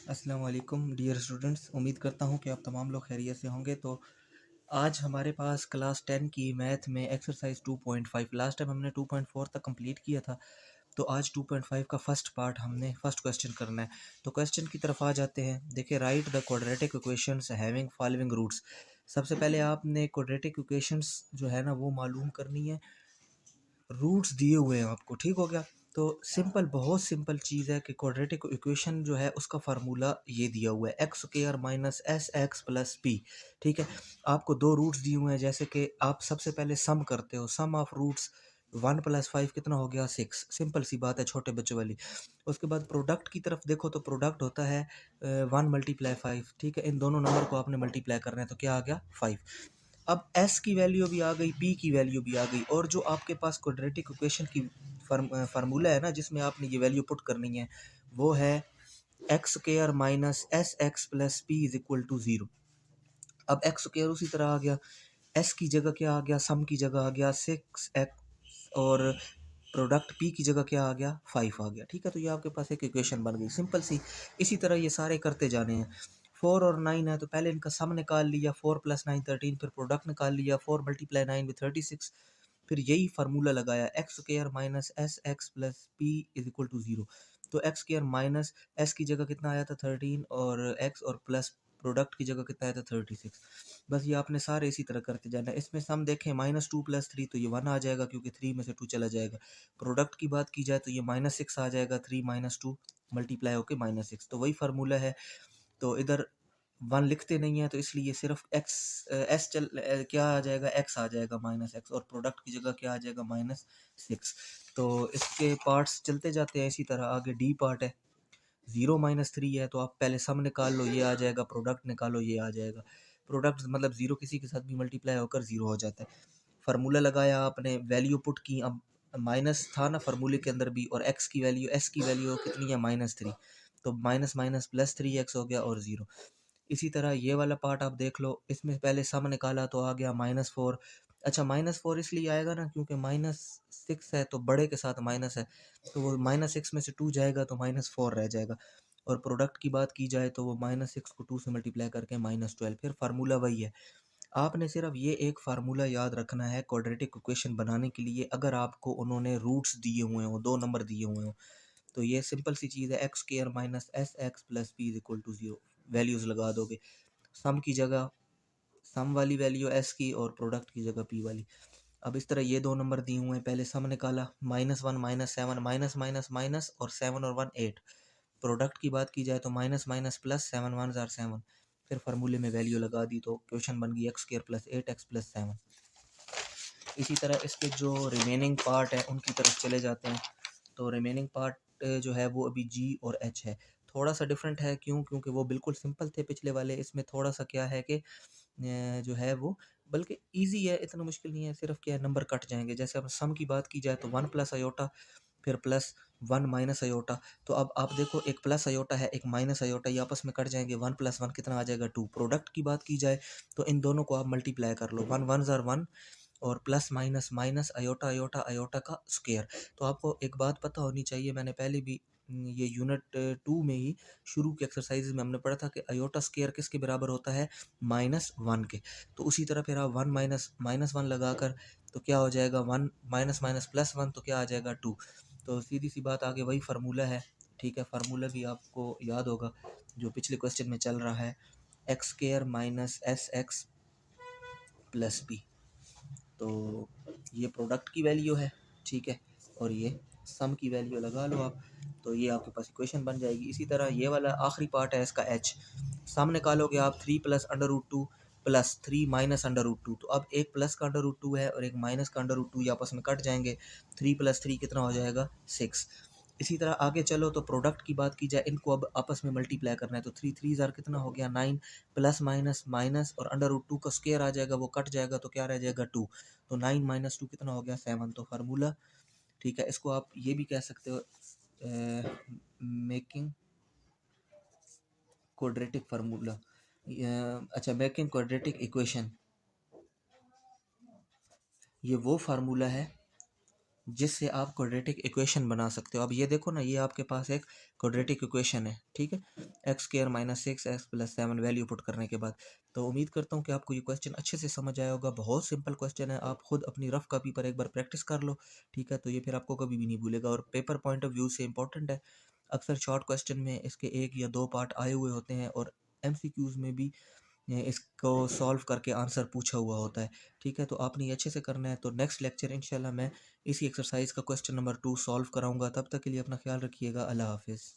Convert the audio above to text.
अस्सलाम वालेकुम dear students, उम्मीद करता हूँ कि आप तमाम लोग खैरियत से होंगे। तो आज हमारे पास क्लास 10 की मैथ में एक्सरसाइज 2.5, लास्ट टाइम हमने 2.4 तक कंप्लीट किया था। तो आज 2.5 का फर्स्ट पार्ट हमने फर्स्ट क्वेश्चन करना है। तो क्वेश्चन की तरफ आ जाते हैं। देखिए, write the quadratic equations having following roots. सबसे पहले आपने क्वाड्रेटिक इक्वेशंस जो है ना वो मालूम करनी है। रूट्स दिए हुए हैं आपको, ठीक हो गया। तो सिंपल, बहुत सिंपल चीज़ है कि क्वाड्रेटिक इक्वेशन जो है उसका फार्मूला ये दिया हुआ है, x square minus S x plus P. ठीक है, आपको दो रूट्स दिए हुए हैं। जैसे कि आप सबसे पहले सम करते हो, सम ऑफ रूट्स 1 + 5 कितना हो गया 6। सिंपल सी बात है, छोटे बच्चों वाली। उसके बाद प्रोडक्ट की तरफ देखो तो प्रोडक्ट होता है 1 × 5। ठीक है, इन दोनों नंबर को आपने मल्टीप्लाई करना है तो क्या आ गया 5। अब s की वैल्यू भी आ गई, p की वैल्यू भी आ गई, और जो आपके पास क्वाड्रेटिक इक्वेशन की फार्मूला है ना जिसमें आपने ये वैल्यू पुट करनी है, वो है x square minus S x plus P is equal to 0। अब एक्स स्क्वायर उसी तरह आ गया, s की जगह क्या आ गया, सम की जगह आ गया 6x, और प्रोडक्ट p की जगह क्या आ गया 5 आ गया। ठीक है, तो ये आपके पास एक इक्वेशन बन गई सिंपल सी। इसी तरह ये सारे करते जाने हैं। 4 और 9 है तो पहले इनका सम निकाल लिया, 4 + 9 13, फिर प्रोडक्ट निकाल लिया, 4 × 9 = 36। फिर यही फार्मूला लगाया, X square minus S x plus P is equal to 0। तो एक्स स्क्वायर माइनस एस की जगह कितना आया था 13, और एक्स और प्लस प्रोडक्ट की जगह कितना आया था 36। बस ये आपने सारे इसी तरह करते जाना है। इसमें सम देखें, -2 + 3 तो ये 1 आ जाएगा क्योंकि 3 में से 2 चला जाएगा। प्रोडक्ट की बात की जाए तो ये -6 आ जाएगा, 3 - 2 मल्टीप्लाई होके -6, तो वही फार्मूला है। तो इधर 1 लिखते नहीं है तो इसलिए सिर्फ एक्स एस क्या आ जाएगा, एक्स आ जाएगा -x, और प्रोडक्ट की जगह क्या आ जाएगा -6। तो इसके पार्ट्स चलते जाते हैं इसी तरह। आगे डी पार्ट है, 0 - 3 है तो आप पहले सम निकाल लो, ये आ जाएगा, प्रोडक्ट निकालो, ये आ जाएगा। प्रोडक्ट मतलब 0 किसी के साथ भी मल्टीप्लाई होकर 0 हो जाता है। फार्मूला लगाया आपने, वैल्यू पुट की। अब माइनस था ना फार्मूले के अंदर भी, और एक्स की वैल्यू, एस की वैल्यू कितनी है -3, तो माइनस माइनस प्लस 3x हो गया और 0। इसी तरह ये वाला पार्ट आप देख लो, इसमें पहले सम निकाला तो आ गया -4। अच्छा, -4 इसलिए आएगा ना क्योंकि -6 है तो बड़े के साथ माइनस है, तो वो -6 में से 2 जाएगा तो -4 रह जाएगा। और प्रोडक्ट की बात की जाए तो वो -6 को 2 से मल्टीप्लाई करके -12। फिर फार्मूला वही है। आपने सिर्फ ये एक फार्मूला याद रखना है क्वाड्रेटिक इक्वेशन बनाने के लिए। अगर आपको उन्होंने रूट्स दिए हुए हों, दो नंबर दिए हुए हों, तो ये सिंपल सी चीज़ है, x square minus S x plus P is equal to 0। Values लगा दोगे, सम की जगह सम वाली वैल्यू एस की, और प्रोडक्ट की जगह पी वाली। अब इस तरह ये दो नंबर दिए हुए हैं, पहले सम निकाला, -1 -7, माइनस माइनस माइनस, और 7 और 1 8। प्रोडक्ट की बात की जाए तो माइनस माइनस प्लस, 7 1 ज़ार 7। फिर फार्मूले में वैल्यू लगा दी तो क्वेश्चन बन गई x square plus 8x plus 7। इसी तरह इसके जो रिमेनिंग पार्ट है उनकी तरफ चले जाते हैं। तो रिमेनिंग पार्ट जो है वो अभी जी और एच है। थोड़ा सा डिफरेंट है, क्यों? क्योंकि वो बिल्कुल सिंपल थे पिछले वाले, इसमें थोड़ा सा क्या है कि जो है वो बल्कि इजी है, इतना मुश्किल नहीं है। सिर्फ क्या है, नंबर कट जाएंगे। जैसे अब सम की बात की जाए तो 1 + अयोटा, फिर +1 - अयोटा। तो अब आप देखो, एक प्लस अयोटा है, एक माइनस अयोटा, ये आपस में कट जाएंगे। 1 + 1 कितना आ जाएगा 2। प्रोडक्ट की बात की जाए तो इन दोनों को आप मल्टीप्लाई कर लो, 1 1 ज़ार 1, और plus minus minus, iota iota iota का स्क्वायर। तो आपको एक बात पता होनी चाहिए, मैंने पहले भी ये यूनिट 2 में ही शुरू के एक्सरसाइज में हमने पढ़ा था कि अयोटा स्क्वायर किसके बराबर होता है, -1 के। तो उसी तरह फिर आप 1 -1 लगाकर तो क्या हो जाएगा, 1 माइनस माइनस प्लस 1 तो क्या आ जाएगा 2। तो सीधी सी बात, आगे वही फार्मूला है। ठीक है, फार्मूला भी आपको याद होगा जो पिछले क्वेश्चन में चल रहा है, x square minus S x plus B. तो ये प्रोडक्ट की वैल्यू है, ठीक है, और ये सम की वैल्यू लगा लो आप, तो ये आपके पास इक्वेशन बन जाएगी। इसी तरह ये वाला आखिरी पार्ट है इसका, एच। सम निकालोगे आप, 3 + √2 प्लस 3 माइनस √2। तो अब एक प्लस का √2 है और एक माइनस का √2, ये आपस में कट जाएंगे। 3 + 3 कितना हो जाएगा 6। इसी तरह आगे चलो तो प्रोडक्ट की बात की जाए, इनको अब आपस में मल्टीप्लाई करना है। तो 3 3 ज़ार कितना हो गया 9, प्लस माइनस माइनस, और √2 का स्क्वायर आ जाएगा, वो कट जाएगा तो क्या रह जाएगा 2। तो 9 - 2 कितना हो गया 7। तो फार्मूला, ठीक है, इसको आप ये भी कह सकते हो मेकिंग क्वाड्रेटिक फार्मूला। अच्छा, मेकिंग क्वाड्रेटिक इक्वेशन, ये वो फार्मूला है जिससे आप क्वाड्रेटिक इक्वेशन बना सकते हो। अब ये देखो ना, ये आपके पास एक क्वाड्रेटिक इक्वेशन है, ठीक है, x square minus six x plus seven value put करने के बाद। तो उम्मीद करता हूँ कि आपको ये क्वेश्चन अच्छे से समझ आया होगा। बहुत सिंपल क्वेश्चन है, आप खुद अपनी रफ कॉपी पर एक बार प्रैक्टिस कर लो, ठीक है, तो ये फिर आपको कभी भी नहीं भूलेगा और पेपर पॉइंट ऑफ व्यू से इंपॉर्टेंट है। अक्सर शॉर्ट क्वेश्चन में इसके एक या दो पार्ट आए हुए होते हैं और एमसीक्यूज में भी इसको सॉल्व करके आंसर पूछा हुआ होता है, ठीक है, तो आपने ये अच्छे से करना है। तो नेक्स्ट लेक्चर इंशाल्लाह मैं इसी एक्सरसाइज का क्वेश्चन नंबर 2 सॉल्व कराऊंगा। तब तक के लिए अपना ख्याल रखिएगा। अल्लाह हाफिज़।